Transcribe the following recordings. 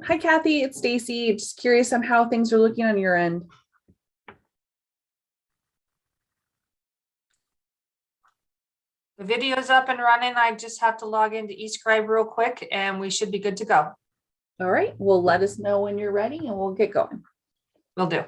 Hi, Kathy. It's Stacy. Just curious on how things are looking on your end. The video is up and running. I just have to log into eScribe real quick and we should be good to go. All right. Well, let us know when you're ready and we'll get going. Will do.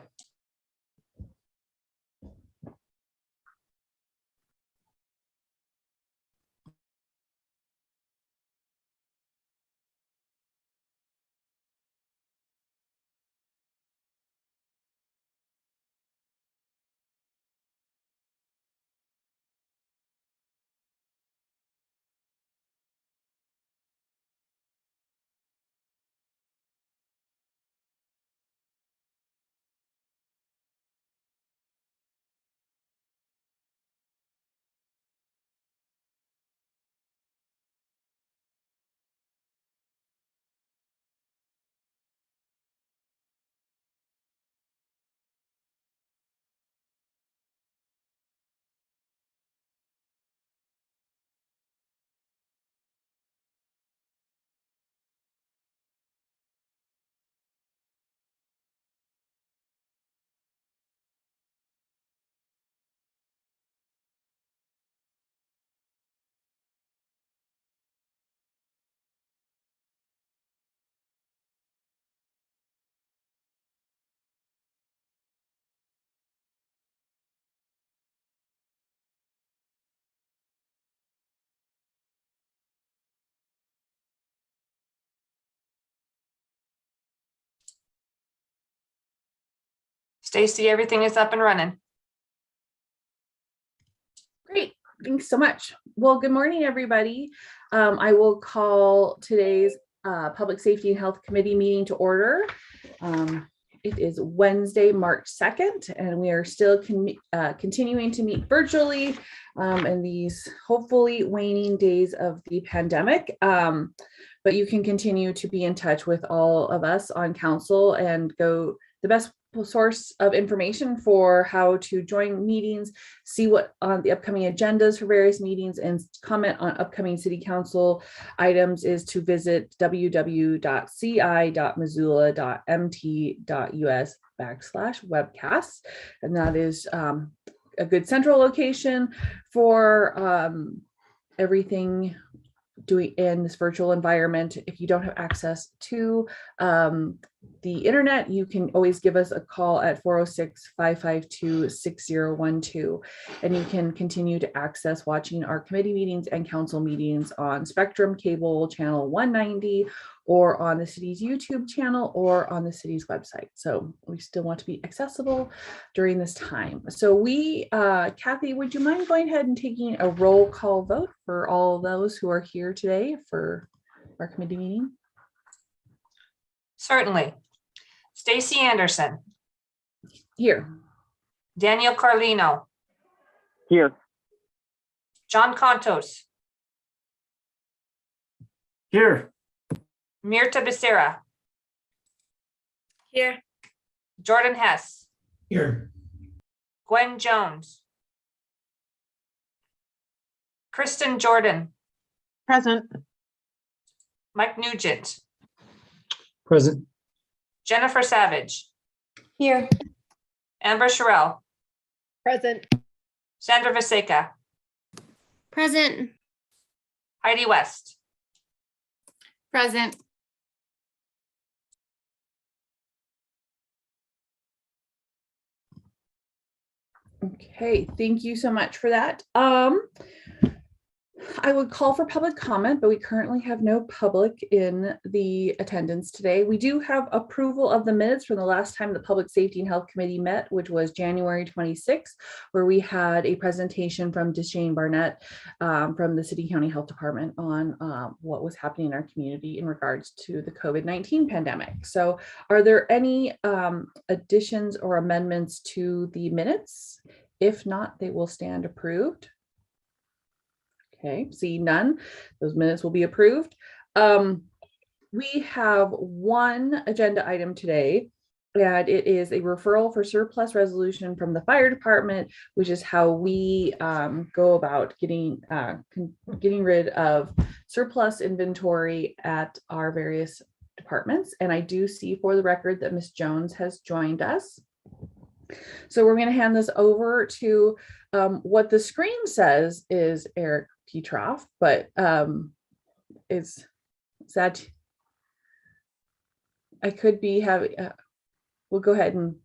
Stacy, everything is up and running. Great. Thanks so much. Well, good morning, everybody. I will call today's Public Safety and Health Committee meeting to order. It is Wednesday, March 2nd, and we are still continuing to meet virtually in these hopefully waning days of the pandemic. But you can continue to be in touch with all of us on council and go the best source of information for how to join meetings, see what on the upcoming agendas for various meetings, and comment on upcoming city council items is to visit www.ci.missoula.mt.us/webcasts. And that is a good central location for everything doing in this virtual environment. If you don't have access to the internet, you can always give us a call at 406-552-6012, and you can continue to access watching our committee meetings and council meetings on Spectrum Cable channel 190, or on the city's YouTube channel, or on the city's website. So we still want to be accessible during this time. So Kathy, would you mind going ahead and taking a roll call vote for all those who are here today for our committee meeting? Certainly. Stacy Anderson. Here. Daniel Carlino. Here. John Contos. Here. Mirta Becerra. Here. Jordan Hess. Here. Gwen Jones. Kristen Jordan. Present. Mike Nugent. Present. Jennifer Savage. Here. Amber Sherrill. Present. Sandra Vaseka. Present. Heidi West. Present. Okay, thank you so much for that. I would call for public comment, but we currently have no public in the attendance today. We do have approval of the minutes from the last time the Public Safety and Health Committee met, which was January 26th, where we had a presentation from Deshane Barnett from the City County Health Department on what was happening in our community in regards to the COVID-19 pandemic. So are there any additions or amendments to the minutes? If not, they will stand approved. Okay, see none, those minutes will be approved. We have one agenda item today, and it is a referral for surplus resolution from the fire department, which is how we go about getting rid of surplus inventory at our various departments. And I do see for the record that Ms. Jones has joined us. So we're going to hand this over to what the screen says is Eric Petroff, but is that I could be having, we'll go ahead and.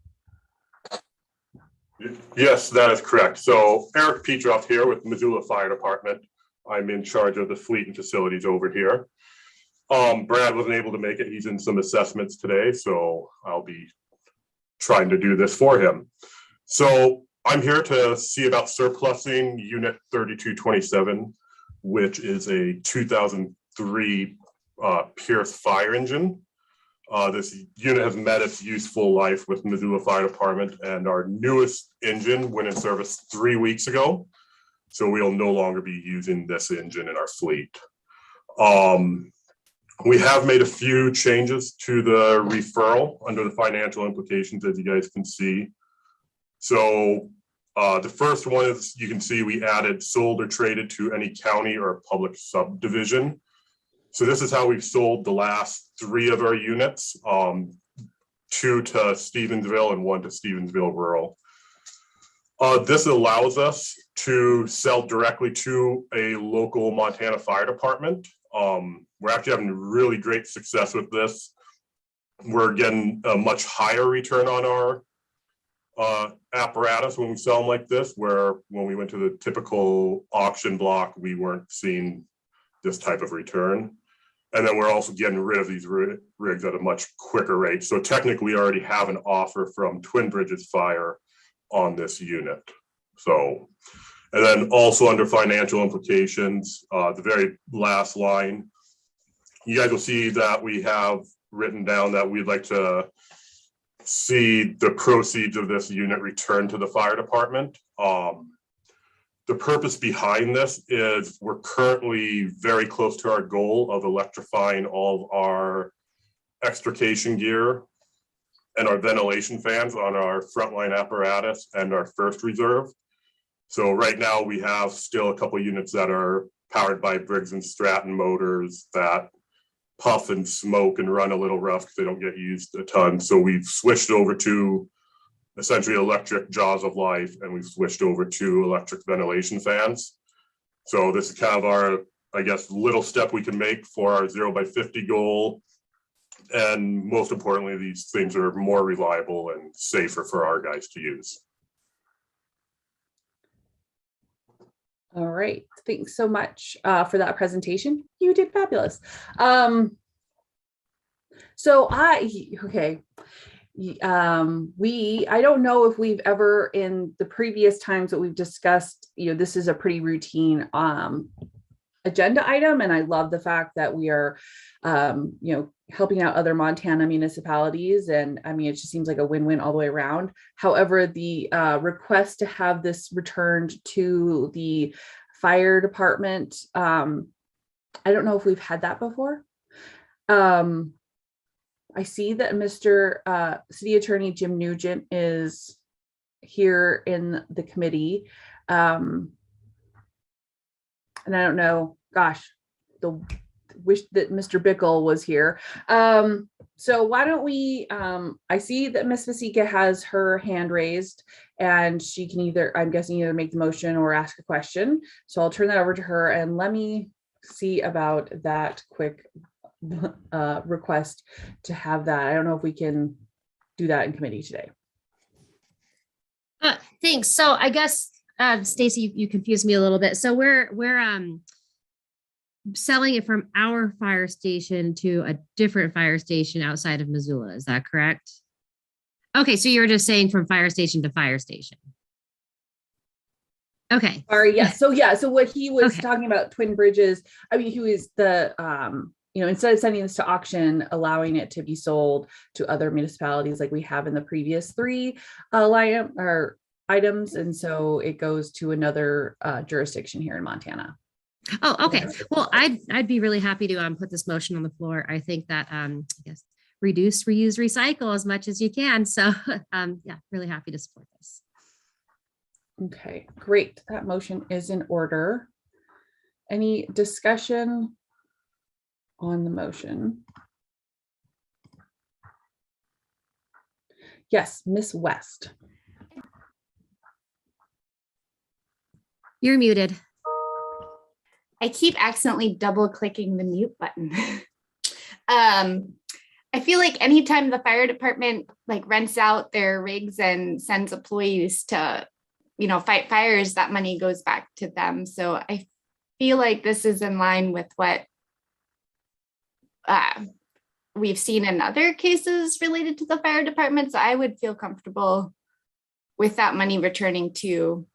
Yes, that is correct. So Eric Petroff here with Missoula Fire Department. I'm in charge of the fleet and facilities over here. Brad wasn't able to make it. He's in some assessments today, so I'll be trying to do this for him. So I'm here to see about surplusing Unit 3227, which is a 2003 Pierce fire engine. This unit has met its useful life with Missoula Fire Department, and our newest engine went in service 3 weeks ago. So we'll no longer be using this engine in our fleet. We have made a few changes to the referral under the financial implications, as you guys can see. So the first one is, you can see we added sold or traded to any county or public subdivision. So this is how we've sold the last 3 of our units, 2 to Stevensville and 1 to Stevensville Rural. This allows us to sell directly to a local Montana Fire Department. We're actually having really great success with this. We're getting a much higher return on our apparatus when we sell them like this, where when we went to the typical auction block, we weren't seeing this type of return. And then we're also getting rid of these rigs at a much quicker rate. So technically we already have an offer from Twin Bridges Fire on this unit. So, and then also under financial implications, the very last line, you guys will see that we have written down that we'd like to see the proceeds of this unit returned to the fire department. The purpose behind this is we're currently very close to our goal of electrifying all of our extrication gear and our ventilation fans on our frontline apparatus and our first reserve. So right now we have still a couple of units that are powered by Briggs and Stratton motors that puff and smoke and run a little rough because they don't get used a ton. So we've switched over to essentially electric jaws of life, and we've switched over to electric ventilation fans. So this is kind of our, I guess, little step we can make for our 0 by 50 goal. And most importantly, these things are more reliable and safer for our guys to use. All right, thanks so much for that presentation. You did fabulous. I don't know if we've ever, in the previous times that we've discussed, this is a pretty routine agenda item, and I love the fact that we are helping out other Montana municipalities, and I mean, it just seems like a win-win all the way around. However, the request to have this returned to the fire department, I don't know if we've had that before. I see that Mr. City Attorney Jim Nugent is here in the committee. And I don't know, gosh, wish that Mr. Bickle was here. So why don't we, I see that Ms. Vasika has her hand raised, and she can either, I'm guessing, either make the motion or ask a question. So I'll turn that over to her, and let me see about that quick request to have that. I don't know if we can do that in committee today. Thanks. So I guess, Stacy, you confused me a little bit. So we're selling it from our fire station to a different fire station outside of Missoula. Is that correct? Okay, so you were just saying from fire station to fire station. Okay. Sorry, yes. So what he was Okay. talking about, Twin Bridges, I mean, he was the instead of sending this to auction, allowing it to be sold to other municipalities like we have in the previous 3 items. And so it goes to another jurisdiction here in Montana. Oh, okay. Well, I'd be really happy to put this motion on the floor. I think that I guess reduce, reuse, recycle as much as you can. So yeah, really happy to support this. Okay, great. That motion is in order. Any discussion on the motion? Yes, Miss West. You're muted. I keep accidentally double clicking the mute button. I feel like anytime the fire department like rents out their rigs and sends employees to, fight fires, that money goes back to them. So I feel like this is in line with what we've seen in other cases related to the fire department. So I would feel comfortable with that money returning to,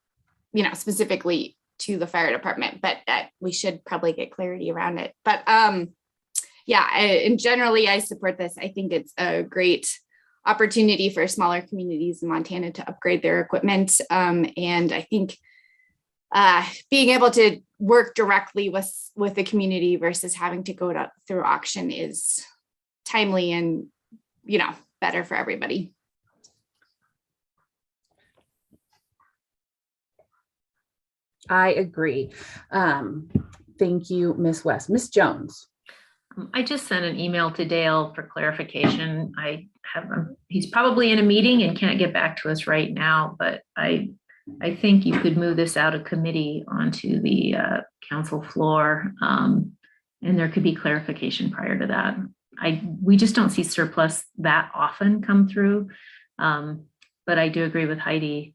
specifically to the fire department, but we should probably get clarity around it. But and generally I support this. I think it's a great opportunity for smaller communities in Montana to upgrade their equipment. And I think being able to work directly with the community versus having to go through auction is timely and, better for everybody. I agree. Thank you, Miss West. Miss Jones. I just sent an email to Dale for clarification. He's probably in a meeting and can't get back to us right now, but I think you could move this out of committee onto the council floor, and there could be clarification prior to that. We just don't see surplus that often come through, but I do agree with Heidi.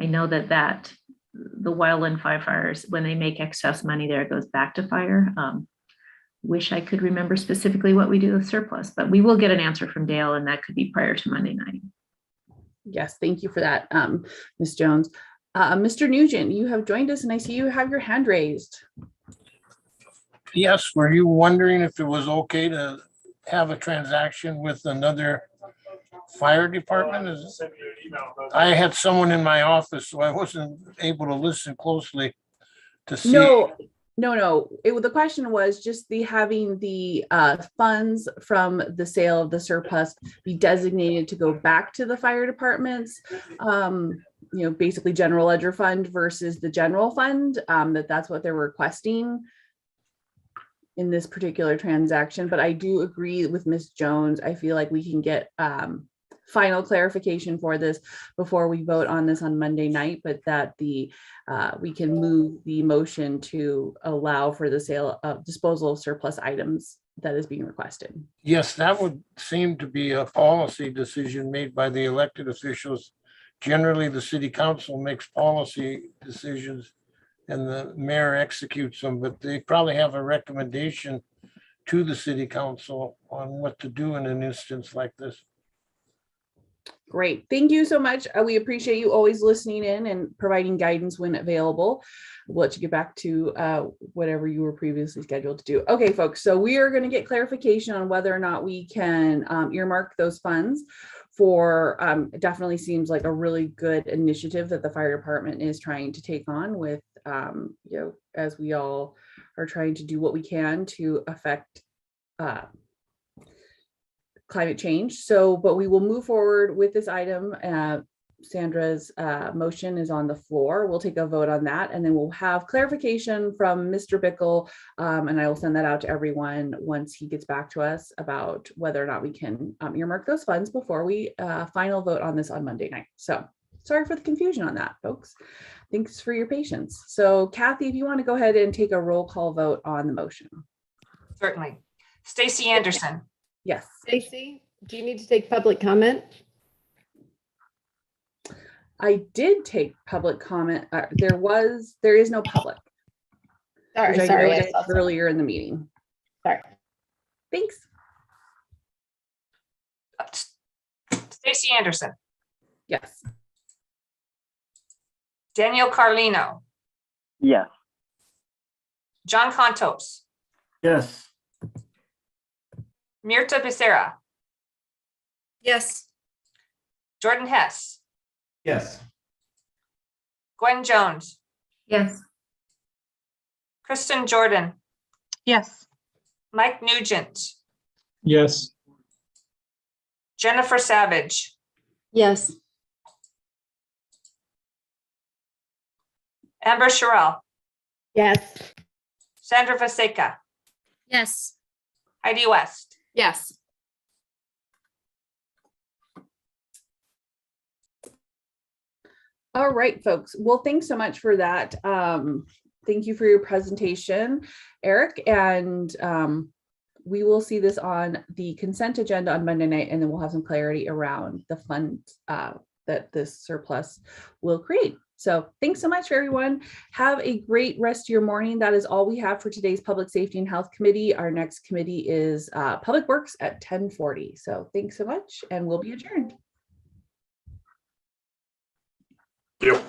I know that the wildland firefighters, when they make excess money there, it goes back to fire. Wish I could remember specifically what we do with surplus, but we will get an answer from Dale, and that could be prior to Monday night. Yes, thank you for that, Ms. Jones. Mr. Nugent, you have joined us and I see you have your hand raised. Yes, were you wondering if it was okay to have a transaction with another fire department? I had someone in my office, so I wasn't able to listen closely to see. No. The question was just having the funds from the sale of the surplus be designated to go back to the fire departments. Basically general ledger fund versus the general fund. That's what they're requesting in this particular transaction. But I do agree with Ms. Jones. I feel like we can get final clarification for this before we vote on this on Monday night, but that we can move the motion to allow for the sale of disposal of surplus items that is being requested. Yes, that would seem to be a policy decision made by the elected officials. Generally, the city council makes policy decisions and the mayor executes them, but they probably have a recommendation to the city council on what to do in an instance like this. Great. Thank you so much. We appreciate you always listening in and providing guidance when available. We'll let you get back to whatever you were previously scheduled to do. Okay, folks. So we are going to get clarification on whether or not we can earmark those funds for, it definitely seems like a really good initiative that the fire department is trying to take on with, as we all are trying to do what we can to affect climate change. But we will move forward with this item. Sandra's motion is on the floor. We'll take a vote on that, and then we'll have clarification from Mr. Bickle, and I will send that out to everyone once he gets back to us about whether or not we can earmark those funds before we final vote on this on Monday night. So sorry for the confusion on that, folks. Thanks for your patience. So Kathy, if you want to go ahead and take a roll call vote on the motion. Certainly. Stacy Anderson. Yes. Stacy, do you need to take public comment? I did take public comment. There is no public. Sorry, which I sorry. noted earlier in the meeting. Sorry. Thanks. Stacy Anderson. Yes. Daniel Carlino. Yes. John Contos. Yes. Mirta Becerra. Yes. Jordan Hess. Yes. Gwen Jones. Yes. Kristen Jordan. Yes. Mike Nugent. Yes. Jennifer Savage. Yes. Amber Sherrill. Yes. Sandra Vaseka. Yes. Heidi West. Yes. All right, folks. Well, thanks so much for that. Thank you for your presentation, Eric. And we will see this on the consent agenda on Monday night, and then we'll have some clarity around the funds that this surplus will create. So thanks so much for everyone. Have a great rest of your morning. That is all we have for today's Public Safety and Health Committee. Our next committee is Public Works at 10:40. So thanks so much, and we'll be adjourned. Yep.